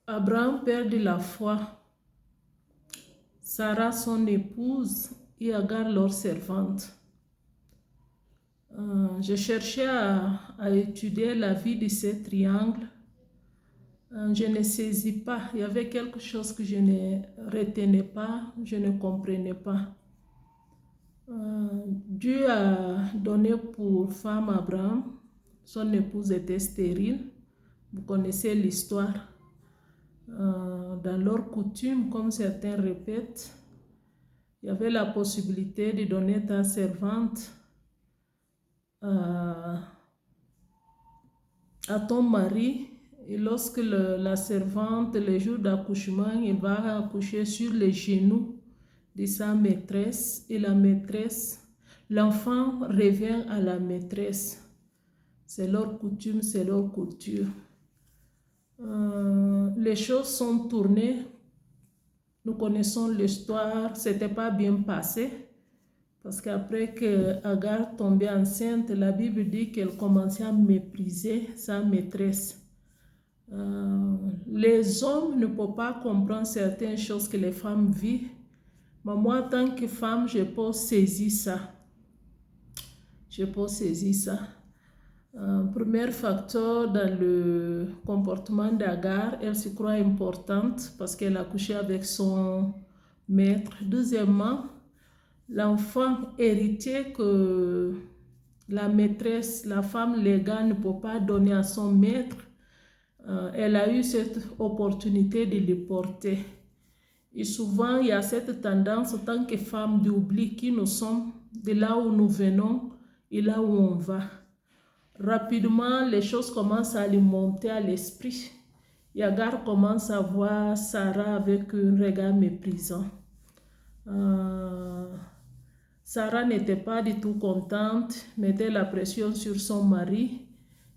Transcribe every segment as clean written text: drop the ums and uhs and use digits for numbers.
Abraham perdit la foi. Sarah, son épouse, et Agar, leur servante. Je cherchais à étudier la vie de ces triangles. Je ne saisis pas. Il y avait quelque chose que je ne retenais pas, je ne comprenais pas. Dieu a donné pour femme Abraham. Son épouse était stérile. Vous connaissez l'histoire. Dans leur coutume, comme certains répètent, il y avait la possibilité de donner ta servante à ton mari. Et lorsque la servante, le jour d'accouchement, il va accoucher sur les genoux de sa maîtresse. Et la maîtresse, l'enfant revient à la maîtresse. C'est leur coutume, c'est leur culture. Les choses sont tournées. Nous connaissons l'histoire. Ce n'était pas bien passé. Parce qu'après que Agar tombait enceinte, la Bible dit qu'elle commençait à mépriser sa maîtresse. Les hommes ne peuvent pas comprendre certaines choses que les femmes vivent. Mais moi, en tant que femme, je peux saisir ça. Je peux saisir ça. Premier facteur dans le comportement d'Agar, elle se croit importante parce qu'elle a couché avec son maître. Deuxièmement, l'enfant héritier que la maîtresse, la femme légale ne peut pas donner à son maître, elle a eu cette opportunité de le porter. Et souvent, il y a cette tendance en tant que femme d'oublier qui nous sommes, de là où nous venons et là où on va. Rapidement, les choses commencent à lui monter à l'esprit. Et Agar commence à voir Sarah avec un regard méprisant. Sarah n'était pas du tout contente, mettait la pression sur son mari,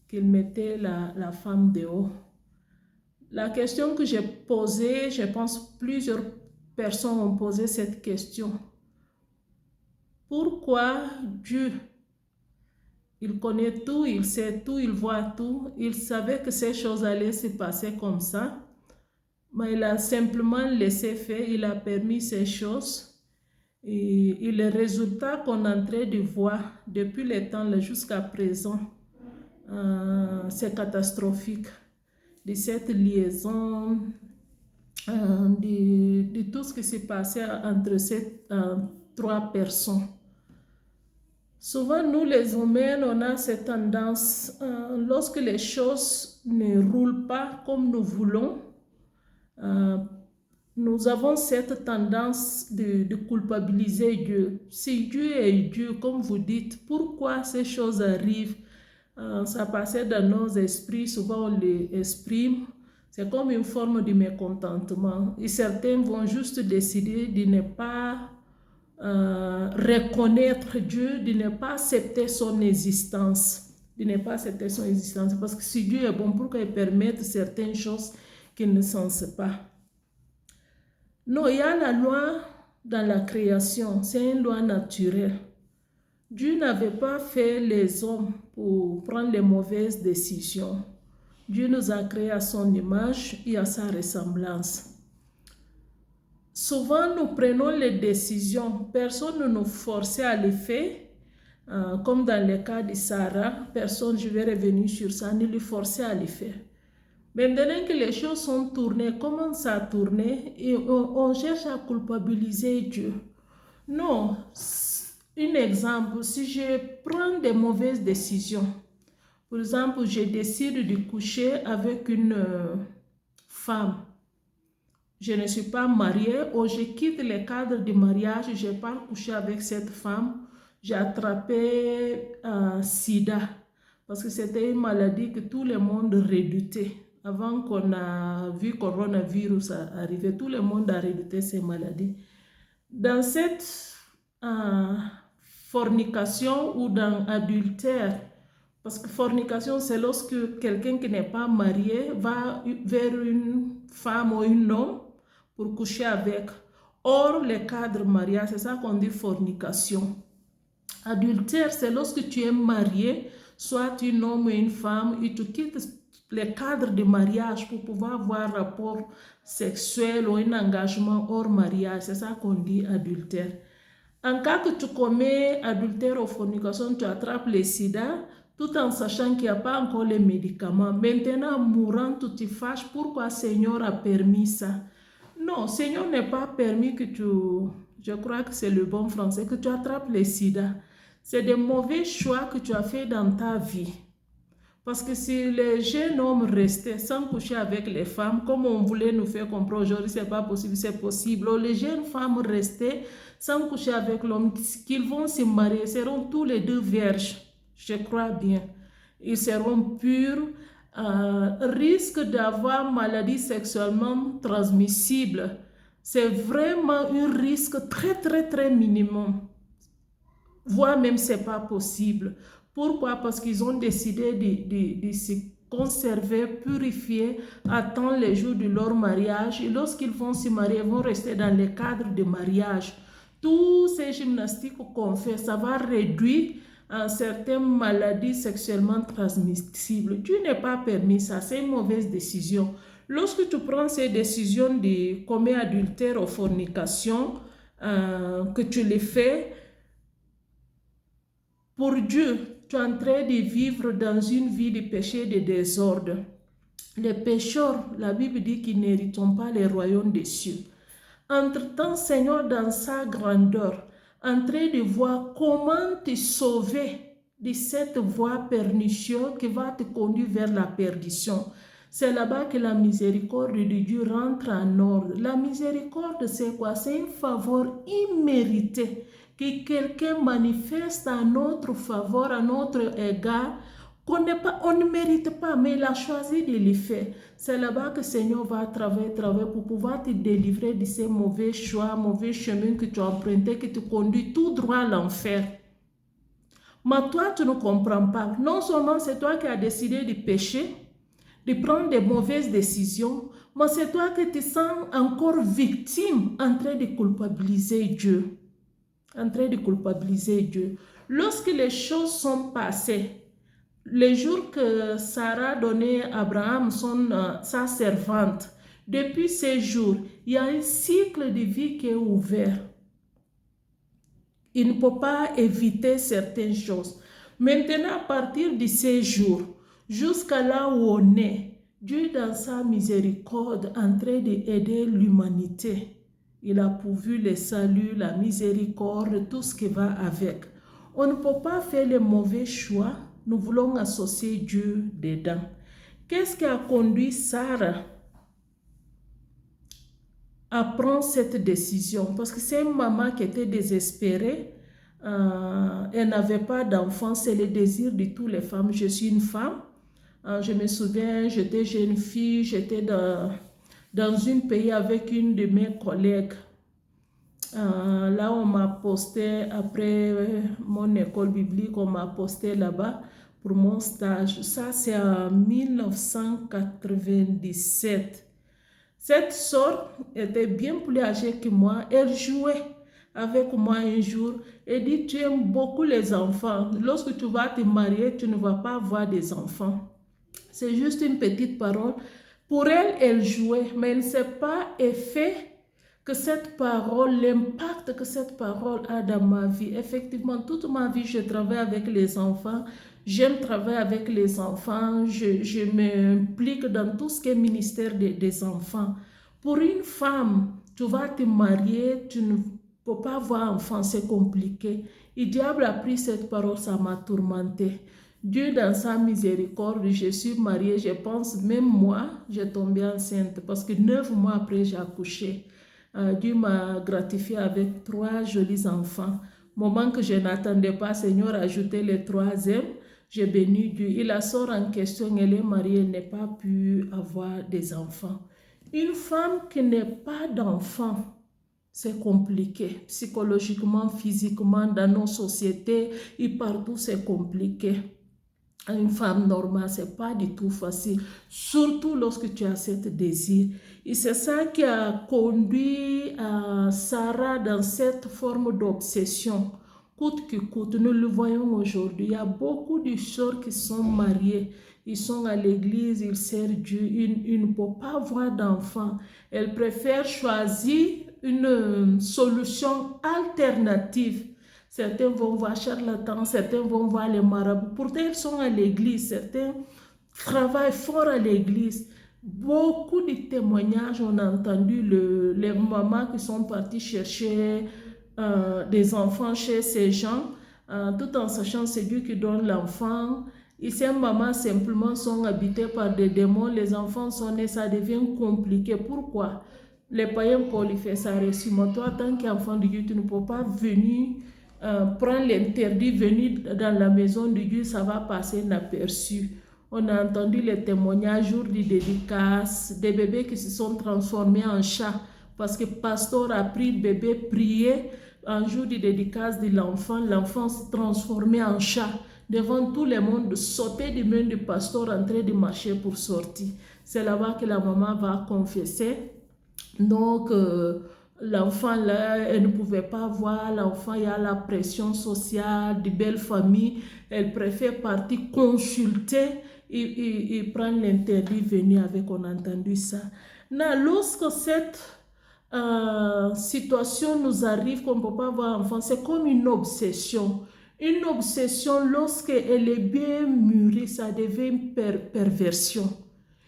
qu'il mettait la femme dehors. La question que j'ai posée, je pense plusieurs personnes ont posé cette question. Pourquoi Dieu, il connaît tout, il sait tout, il voit tout, il savait que ces choses allaient se passer comme ça, mais il a simplement laissé faire, il a permis ces choses. Et les résultats qu'on est en train de voir depuis le temps jusqu'à présent, c'est catastrophique. De cette liaison, de tout ce qui s'est passé entre ces trois personnes. Souvent, nous les humains, on a cette tendance, lorsque les choses ne roulent pas comme nous voulons, nous avons cette tendance de culpabiliser Dieu. Si Dieu est Dieu, comme vous dites, pourquoi ces choses arrivent? Ça passait dans nos esprits, souvent on les exprime. C'est comme une forme de mécontentement. Et certains vont juste décider de ne pas reconnaître Dieu, de ne pas accepter son existence. De ne pas accepter son existence. Parce que si Dieu est bon, pourquoi il permet certaines choses qu'il ne sait pas? Non, il y a la loi dans la création, c'est une loi naturelle. Dieu n'avait pas fait les hommes pour prendre les mauvaises décisions. Dieu nous a créés à son image et à sa ressemblance. Souvent, nous prenons les décisions, personne ne nous forçait à les faire, comme dans le cas de Sarah, personne, je vais revenir sur ça, ne lui forçait à les faire. Maintenant que les choses sont tournées, commencent à tourner et on cherche à culpabiliser Dieu. Non, un exemple, si je prends des mauvaises décisions, par exemple, je décide de coucher avec une femme, je ne suis pas mariée ou je quitte le cadre du mariage, je pars coucher avec cette femme, j'ai attrapé SIDA, parce que c'était une maladie que tout le monde redoutait. Avant qu'on a vu le coronavirus arriver, tout le monde a redouté ces maladies. Dans cette fornication ou dans adultère, parce que fornication, c'est lorsque quelqu'un qui n'est pas marié va vers une femme ou un homme pour coucher avec. Or, le cadre mariage, c'est ça qu'on dit fornication. Adultère, c'est lorsque tu es marié, soit un homme ou une femme, et tu quittes les cadres de mariage pour pouvoir avoir un rapport sexuel ou un engagement hors mariage. C'est ça qu'on dit adultère. En cas que tu commets adultère ou fornication, tu attrapes le sida, tout en sachant qu'il n'y a pas encore les médicaments. Maintenant, mourant, tu te fâches. Pourquoi Seigneur a permis ça? Non, Seigneur n'est pas permis que tu... Je crois que c'est le bon français, que tu attrapes le sida. C'est des mauvais choix que tu as fait dans ta vie. Parce que si les jeunes hommes restaient sans coucher avec les femmes, comme on voulait nous faire comprendre aujourd'hui, c'est pas possible, c'est possible. Ou les jeunes femmes restaient sans coucher avec l'homme, qu'ils vont se marier, seront tous les deux vierges. Je crois bien. Ils seront purs, risque d'avoir maladie sexuellement transmissible. C'est vraiment un risque très minimum. Voire même c'est pas possible. Pourquoi? Parce qu'ils ont décidé de se conserver, purifier, attendre les jours de leur mariage. Et lorsqu'ils vont se marier, ils vont rester dans le cadre de mariage. Tous ces gymnastiques qu'on fait, ça va réduire certaines maladies sexuellement transmissibles. Tu n'es pas permis ça, c'est une mauvaise décision. Lorsque tu prends ces décisions de commettre adultère ou fornication, que tu les fais, pour Dieu, tu es en train de vivre dans une vie de péché et de désordre. Les pécheurs, la Bible dit qu'ils n'héritent pas les royaumes des cieux. Entre-temps, Seigneur, dans sa grandeur, en train de voir comment te sauver de cette voie pernicieuse qui va te conduire vers la perdition. C'est là-bas que la miséricorde de Dieu rentre en ordre. La miséricorde, c'est quoi? C'est une faveur imméritée que quelqu'un manifeste à notre faveur, à notre égard, on ne mérite pas, mais il a choisi de le faire. C'est là-bas que le Seigneur va travailler pour pouvoir te délivrer de ces mauvais choix, mauvais chemins que tu as empruntés, qui te conduisent tout droit à l'enfer. Mais toi, tu ne comprends pas. Non seulement c'est toi qui as décidé de pécher, de prendre des mauvaises décisions, mais c'est toi qui te sens encore victime en train de culpabiliser Dieu. En train de culpabiliser Dieu. Lorsque les choses sont passées, les jours que Sarah donnait à Abraham, sa servante, depuis ces jours, il y a un cycle de vie qui est ouvert. Il ne peut pas éviter certaines choses. Maintenant, à partir de ces jours, jusqu'à là où on est, Dieu dans sa miséricorde en train d'aider l'humanité. Il a pourvu le salut, la miséricorde, tout ce qui va avec. On ne peut pas faire les mauvais choix. Nous voulons associer Dieu dedans. Qu'est-ce qui a conduit Sarah à prendre cette décision? Parce que c'est une maman qui était désespérée. Elle n'avait pas d'enfant. C'est le désir de toutes les femmes. Je suis une femme. Je me souviens, j'étais jeune fille. J'étais dans un pays avec une de mes collègues. Là, on m'a posté, après mon école biblique, on m'a posté là-bas pour mon stage. Ça, c'est en 1997. Cette sœur était bien plus âgée que moi. Elle jouait avec moi un jour et dit, tu aimes beaucoup les enfants. Lorsque tu vas te marier, tu ne vas pas avoir des enfants. C'est juste une petite parole. Pour elle, elle jouait, mais elle ne s'est pas fait que cette parole, l'impact que cette parole a dans ma vie. Effectivement, toute ma vie, je travaille avec les enfants. J'aime travailler avec les enfants. Je m'implique dans tout ce qui est ministère des enfants. Pour une femme, tu vas te marier, tu ne peux pas avoir enfant, c'est compliqué. Le diable a pris cette parole, ça m'a tourmentée. Dieu, dans sa miséricorde, je suis mariée, je pense, même moi, j'ai tombé enceinte parce que 9 mois après, j'ai accouché. Dieu m'a gratifié avec 3 jolis enfants. Moment que je n'attendais pas, Seigneur a ajouté le 3e. J'ai béni Dieu. Et la sœur en question, elle est mariée, elle n'a pas pu avoir des enfants. Une femme qui n'a pas d'enfants, c'est compliqué. Psychologiquement, physiquement, dans nos sociétés et partout, c'est compliqué. Une femme normale, ce n'est pas du tout facile, surtout lorsque tu as ce désir. Et c'est ça qui a conduit Sarah dans cette forme d'obsession. coûte que coûte. Nous le voyons aujourd'hui. Il y a beaucoup de sœurs qui sont mariées. Ils sont à l'église, ils servent Dieu. Ils ne peuvent pas avoir d'enfants. Elles préfèrent choisir une solution alternative. Certains vont voir charlatans, certains vont voir les marabouts. Pourtant, ils sont à l'église. Certains travaillent fort à l'église. Beaucoup de témoignages, on a entendu les mamans qui sont parties chercher des enfants chez ces gens, tout en sachant que c'est Dieu qui donne l'enfant. Et ces mamans simplement sont habitées par des démons, les enfants sont nés, ça devient compliqué. Pourquoi? Les païens polyphètes, ça reçu. Mais toi, en tant qu'enfant de Dieu, tu ne peux pas venir prendre l'interdit, venir dans la maison de Dieu, ça va passer inaperçu. On a entendu les témoignages, jour de dédicace, des bébés qui se sont transformés en chats parce que le pasteur a pris le bébé, prié, un jour de dédicace de l'enfant s'est transformé en chat. Devant tout le monde, sauter des mains du pasteur en train de marcher pour sortir. C'est là-bas que la maman va confesser. Donc, l'enfant là, elle ne pouvait pas voir l'enfant, il y a la pression sociale, de belles familles. Elle préfère partir consulter et prendre l'interdit venu avec, on a entendu ça. Non, lorsque cette situation nous arrive, qu'on ne peut pas avoir enfant, c'est comme une obsession. Une obsession, lorsqu'elle est bien mûrie, ça devient une perversion.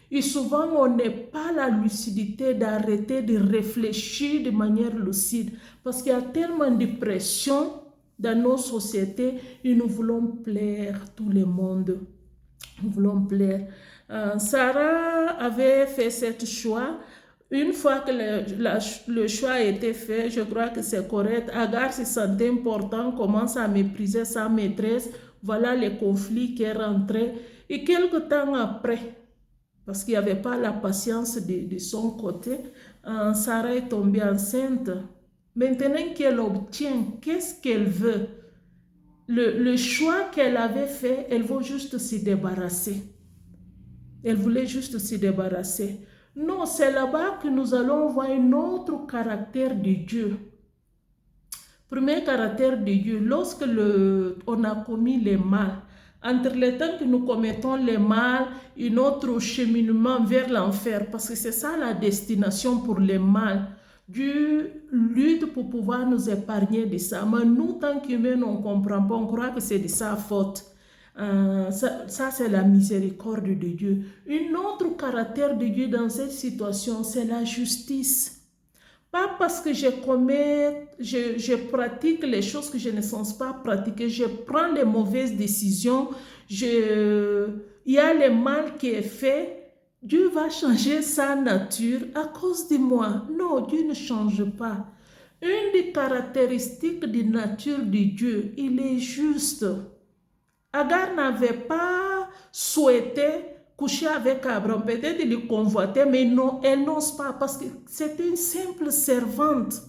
Et souvent, on n'a pas la lucidité d'arrêter de réfléchir de manière lucide. Parce qu'il y a tellement de pression dans nos sociétés et nous voulons plaire tout le monde. Nous voulons plaire. Sarah avait fait ce choix. Une fois que le choix a été fait, je crois que c'est correct. Agar se sentait important, commence à mépriser sa maîtresse. Voilà les conflits qui est rentré. Et quelque temps après, parce qu'il n'y avait pas la patience de son côté, Sarah est tombée enceinte. Maintenant qu'elle obtient, qu'est-ce qu'elle veut? Le choix qu'elle avait fait, elle veut juste se débarrasser. Elle voulait juste se débarrasser. Non, c'est là-bas que nous allons voir un autre caractère de Dieu. Premier caractère de Dieu, lorsque on a commis les mal, entre le temps que nous commettons les mal et notre cheminement vers l'enfer, parce que c'est ça la destination pour les mal. Dieu lutte pour pouvoir nous épargner de ça. Mais nous, tant qu'humains, on ne comprend pas, on croit que c'est de sa faute. Ça c'est la miséricorde de Dieu. Un autre caractère de Dieu dans cette situation, c'est la justice. Pas parce que je pratique les choses que je ne sens pas pratiquer, je prends les mauvaises décisions, il y a le mal qui est fait, Dieu va changer sa nature à cause de moi. Non, Dieu ne change pas. Une des caractéristiques de nature de Dieu, il est juste. Agar n'avait pas souhaité coucher avec Abraham, peut-être il le convoitait, mais non, elle n'ose pas parce que c'était une simple servante.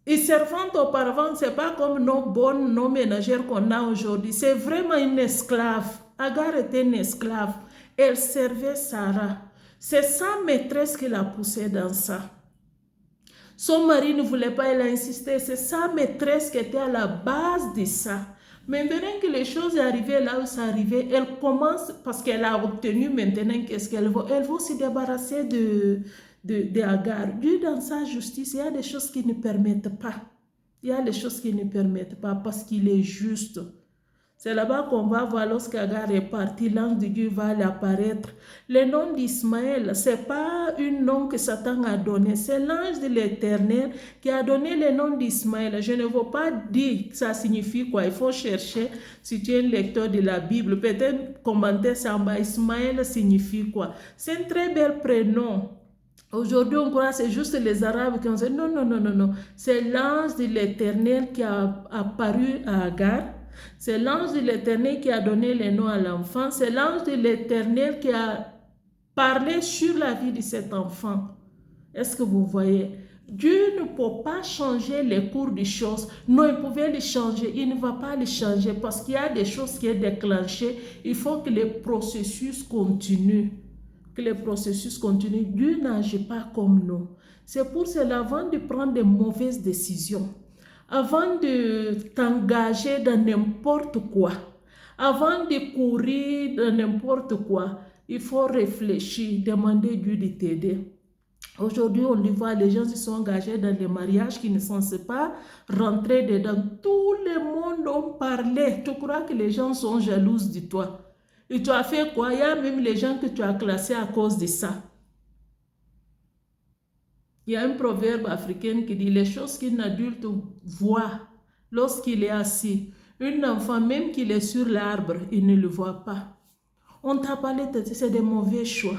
Et servante auparavant, ce n'est pas comme nos ménagères qu'on a aujourd'hui, c'est vraiment une esclave. Agar était une esclave, elle servait Sarah. C'est sa maîtresse qui l'a poussée dans ça. Son mari ne voulait pas, elle a insisté, c'est sa maîtresse qui était à la base de ça. Maintenant que les choses sont arrivées là où ça arrivait, elle commence, parce qu'elle a obtenu maintenant, qu'est-ce qu'elle veut? Elle veut se débarrasser de Agar. Dieu, dans sa justice, il y a des choses qui ne permettent pas. Il y a des choses qui ne permettent pas parce qu'il est juste. C'est là-bas qu'on va voir lorsqu'Agar est parti, l'ange de Dieu va apparaître. Le nom d'Ismaël, ce n'est pas un nom que Satan a donné, c'est l'ange de l'Éternel qui a donné le nom d'Ismaël. Je ne veux pas dire que ça signifie quoi, il faut chercher si tu es un lecteur de la Bible. Peut-être commenter ça en bas, Ismaël signifie quoi. C'est un très bel prénom. Aujourd'hui, on croit que c'est juste les Arabes qui ont dit non, non, non, non, non. C'est l'ange de l'Éternel qui a apparu à Agar. C'est l'ange de l'Éternel qui a donné le nom à l'enfant. C'est l'ange de l'Éternel qui a parlé sur la vie de cet enfant. Est-ce que vous voyez? Dieu ne peut pas changer les cours des choses. Non, il pouvait les changer. Il ne va pas les changer parce qu'il y a des choses qui sont déclenchées. Il faut que les processus continuent. Que les processus continuent. Dieu n'agit pas comme nous. C'est pour cela, avant de prendre de mauvaises décisions, Avant de t'engager dans n'importe quoi, avant de courir dans n'importe quoi, il faut réfléchir, demander Dieu de t'aider. Aujourd'hui, on le voit, les gens se sont engagés dans des mariages qui ne sont pas rentrés dedans. Tout le monde en parlait. Tu crois que les gens sont jalouses de toi? Et tu as fait quoi? Il y a même les gens que tu as classés à cause de ça. Il y a un proverbe africain qui dit les choses qu'un adulte voit lorsqu'il est assis. Un enfant, même qu'il est sur l'arbre, il ne le voit pas. On t'a parlé de c'est des mauvais choix.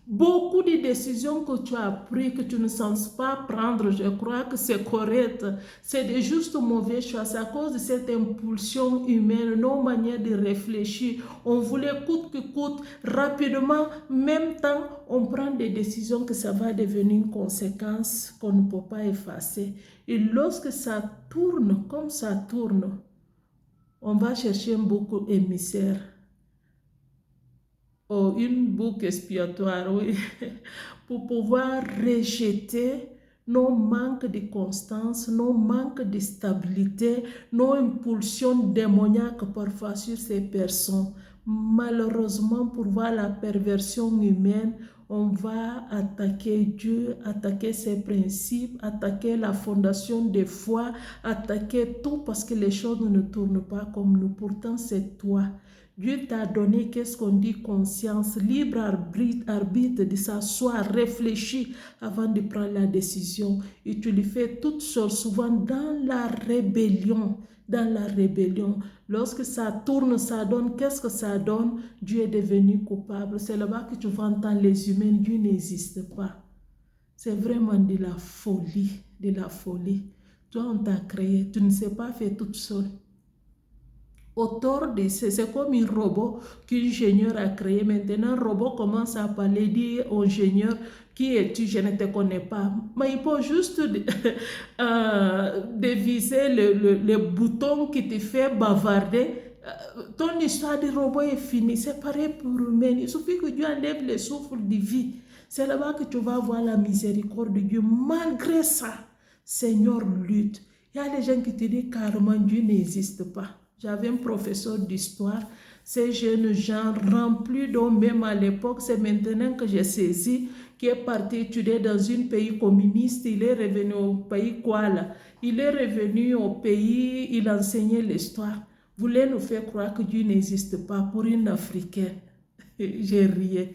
Beaucoup de décisions que tu as prises, que tu ne sens pas prendre, je crois que c'est correct. C'est de juste mauvais choix. C'est à cause de cette impulsion humaine, nos manières de réfléchir. On voulait coûte que coûte, rapidement, même temps, on prend des décisions que ça va devenir une conséquence qu'on ne peut pas effacer. Et lorsque ça tourne, comme ça tourne, on va chercher un bouc émissaire. Oh, une boucle expiatoire, oui, pour pouvoir rejeter nos manques de constance, nos manques de stabilité, nos impulsions démoniaques parfois sur ces personnes. Malheureusement, pour voir la perversion humaine, on va attaquer Dieu, attaquer ses principes, attaquer la fondation des foi, attaquer tout parce que les choses ne tournent pas comme nous. Pourtant, c'est toi. Dieu t'a donné, qu'est-ce qu'on dit, conscience, libre arbitre de s'asseoir, réfléchir avant de prendre la décision. Et tu le fais toute seule, souvent dans la rébellion. Dans la rébellion. Lorsque ça tourne, ça donne, qu'est-ce que ça donne? Dieu est devenu coupable. C'est là-bas que tu vas entendre les humains, Dieu n'existe pas. C'est vraiment de la folie, de la folie. Toi, on t'a créé, tu ne sais pas faire toute seule. Autour de c'est comme un robot qu'ingénieur a créé. Maintenant, un robot commence à parler, dit au ingénieur, qui es-tu, je ne te connais pas. Mais il faut juste déviser le bouton qui te fait bavarder. Ton histoire de robot est finie. C'est pareil pour humain. Il suffit que Dieu enlève le souffle de vie. C'est là-bas que tu vas voir la miséricorde de Dieu. Malgré ça, Seigneur lutte. Il y a des gens qui te disent carrément Dieu n'existe pas. J'avais un professeur d'histoire, ces jeunes gens remplis d'hommes, même à l'époque, c'est maintenant que j'ai saisi, qui est parti étudier dans un pays communiste, il est revenu au pays quoi là? Il est revenu au pays, il enseignait l'histoire. Voulait nous faire croire que Dieu n'existe pas pour une Africaine. J'ai rié.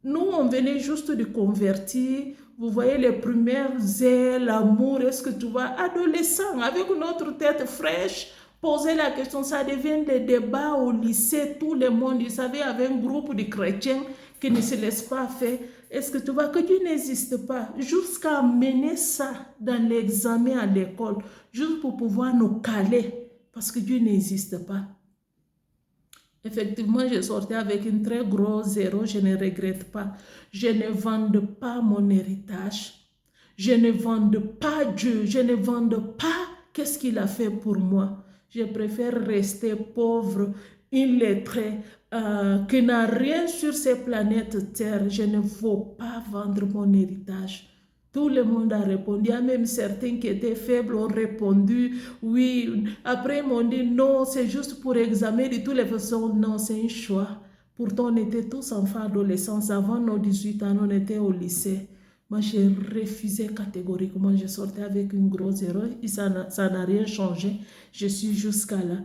Nous, on venait juste de convertir. Vous voyez les premières ailes, l'amour, est-ce que tu vois, adolescent, avec notre tête fraîche, poser la question, ça devient des débats au lycée, tout le monde, vous savez, avec un groupe de chrétiens qui ne se laissent pas faire. Est-ce que tu vois que Dieu n'existe pas? Jusqu'à mener ça dans l'examen à l'école, juste pour pouvoir nous caler, parce que Dieu n'existe pas. Effectivement, je sortais avec une très gros zéro, je ne regrette pas. Je ne vende pas mon héritage. Je ne vende pas Dieu. Je ne vende pas qu'est-ce qu'il a fait pour moi. Je préfère rester pauvre, illettré, qui n'a rien sur cette planète Terre. Je ne veux pas vendre mon héritage. Tout le monde a répondu. Il y a même certains qui étaient faibles ont répondu oui. Après, ils m'ont dit non, c'est juste pour examiner. De toutes les façons, non, c'est un choix. Pourtant, on était tous enfants adolescents. Avant nos 18 ans, on était au lycée. Moi, j'ai refusé catégoriquement. Je sortais avec une grosse erreur et ça n'a rien changé. Je suis jusqu'à là.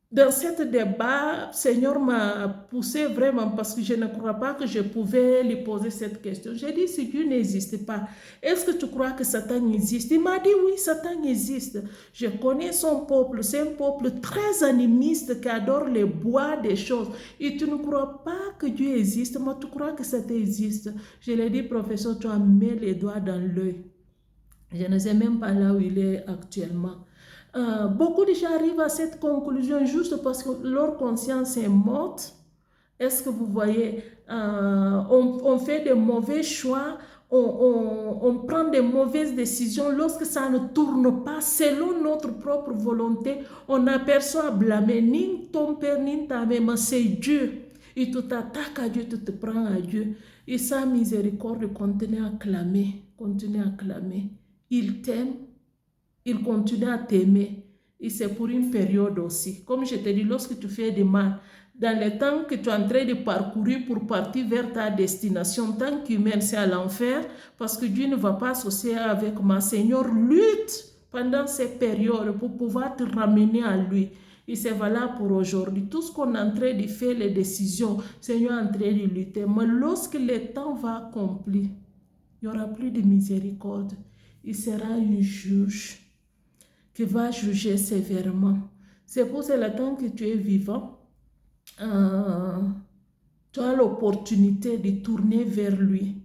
Dans ce débat, Seigneur m'a poussé vraiment parce que je ne crois pas que je pouvais lui poser cette question. J'ai dit, si Dieu n'existe pas, est-ce que tu crois que Satan existe? Il m'a dit, oui, Satan existe. Je connais son peuple. C'est un peuple très animiste qui adore les bois, des choses. Et tu ne crois pas que Dieu existe, mais tu crois que Satan existe. Je lui ai dit, professeur, tu as mis les doigts dans l'œil. Je ne sais même pas là où il est actuellement. Beaucoup de gens arrivent à cette conclusion juste parce que leur conscience est morte. Est-ce que vous voyez, on fait de mauvais choix, on prend de mauvaises décisions lorsque ça ne tourne pas selon notre propre volonté. On aperçoit blâmer ni ton père ni ta mère, mais c'est Dieu. Et tu t'attaques à Dieu, tu te prends à Dieu. Et sa miséricorde continue à clamer, continue à clamer. Il t'aime. il continue à t'aimer. Et c'est pour une période aussi. Comme je te dis, lorsque tu fais du mal, dans le temps que tu es en train de parcourir pour partir vers ta destination, tant qu'humain, c'est à l'enfer, parce que Dieu ne va pas associer avec moi. Seigneur, lutte pendant ces périodes pour pouvoir te ramener à lui. Et c'est valable pour aujourd'hui. Tout ce qu'on est en train de faire, les décisions, Seigneur est en train de lutter. Mais lorsque le temps va accomplir, il n'y aura plus de miséricorde. Il sera un juge qui va juger sévèrement. C'est pour cela, tant que tu es vivant, tu as l'opportunité de tourner vers lui.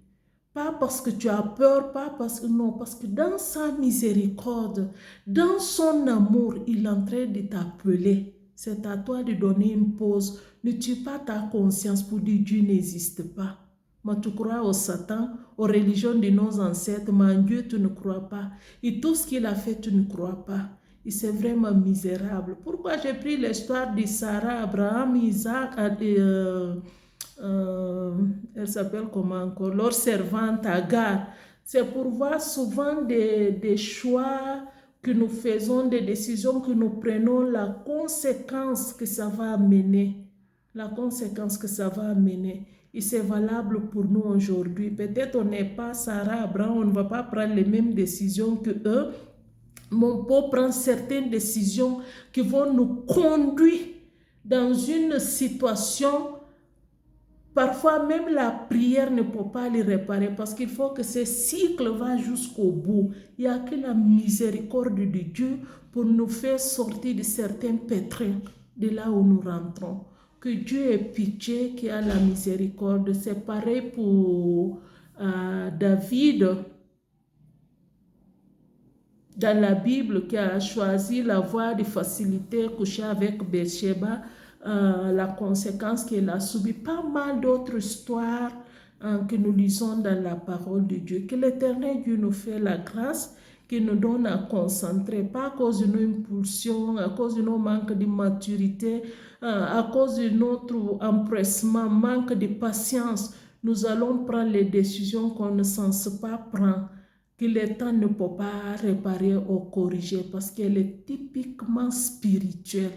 Pas parce que tu as peur, pas parce que non, parce que dans sa miséricorde, dans son amour, il est en train de t'appeler. C'est à toi de donner une pause. Ne tue pas ta conscience pour dire Dieu n'existe pas. Mais tu crois au Satan, aux religions de nos ancêtres, mais en Dieu tu ne crois pas. Et tout ce qu'il a fait, tu ne crois pas. Et c'est vraiment misérable. Pourquoi j'ai pris l'histoire de Sarah, Abraham, Isaac, elle s'appelle comment encore, leur servante Agar. C'est pour voir souvent des choix que nous faisons, des décisions que nous prenons, la conséquence que ça va amener. La conséquence que ça va amener. Et c'est valable pour nous aujourd'hui. Peut-être on n'est pas Sarah, Abraham, on ne va pas prendre les mêmes décisions que eux. Mais on peut prendre certaines décisions qui vont nous conduire dans une situation. Parfois, même la prière ne peut pas les réparer parce qu'il faut que ce cycle va jusqu'au bout. Il n'y a que la miséricorde de Dieu pour nous faire sortir de certains pétrins de là où nous rentrons. Que Dieu ait pitié, qu'il a la miséricorde. C'est pareil pour David dans la Bible qui a choisi la voie de facilité, coucher avec Bathsheba. La conséquence qu'elle a subi, pas mal d'autres histoires que nous lisons dans la parole de Dieu. Que l'Éternel Dieu nous fait la grâce, qu'il nous donne à concentrer, pas à cause de nos impulsions, à cause de nos manques de maturité, à cause de notre empressement, manque de patience. Nous allons prendre les décisions qu'on ne sait pas prendre, que le temps ne peut pas réparer ou corriger parce qu'elle est typiquement spirituelle.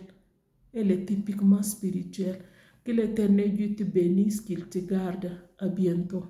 Elle est typiquement spirituelle. Que l'Éternel Dieu te bénisse, qu'il te garde. À bientôt.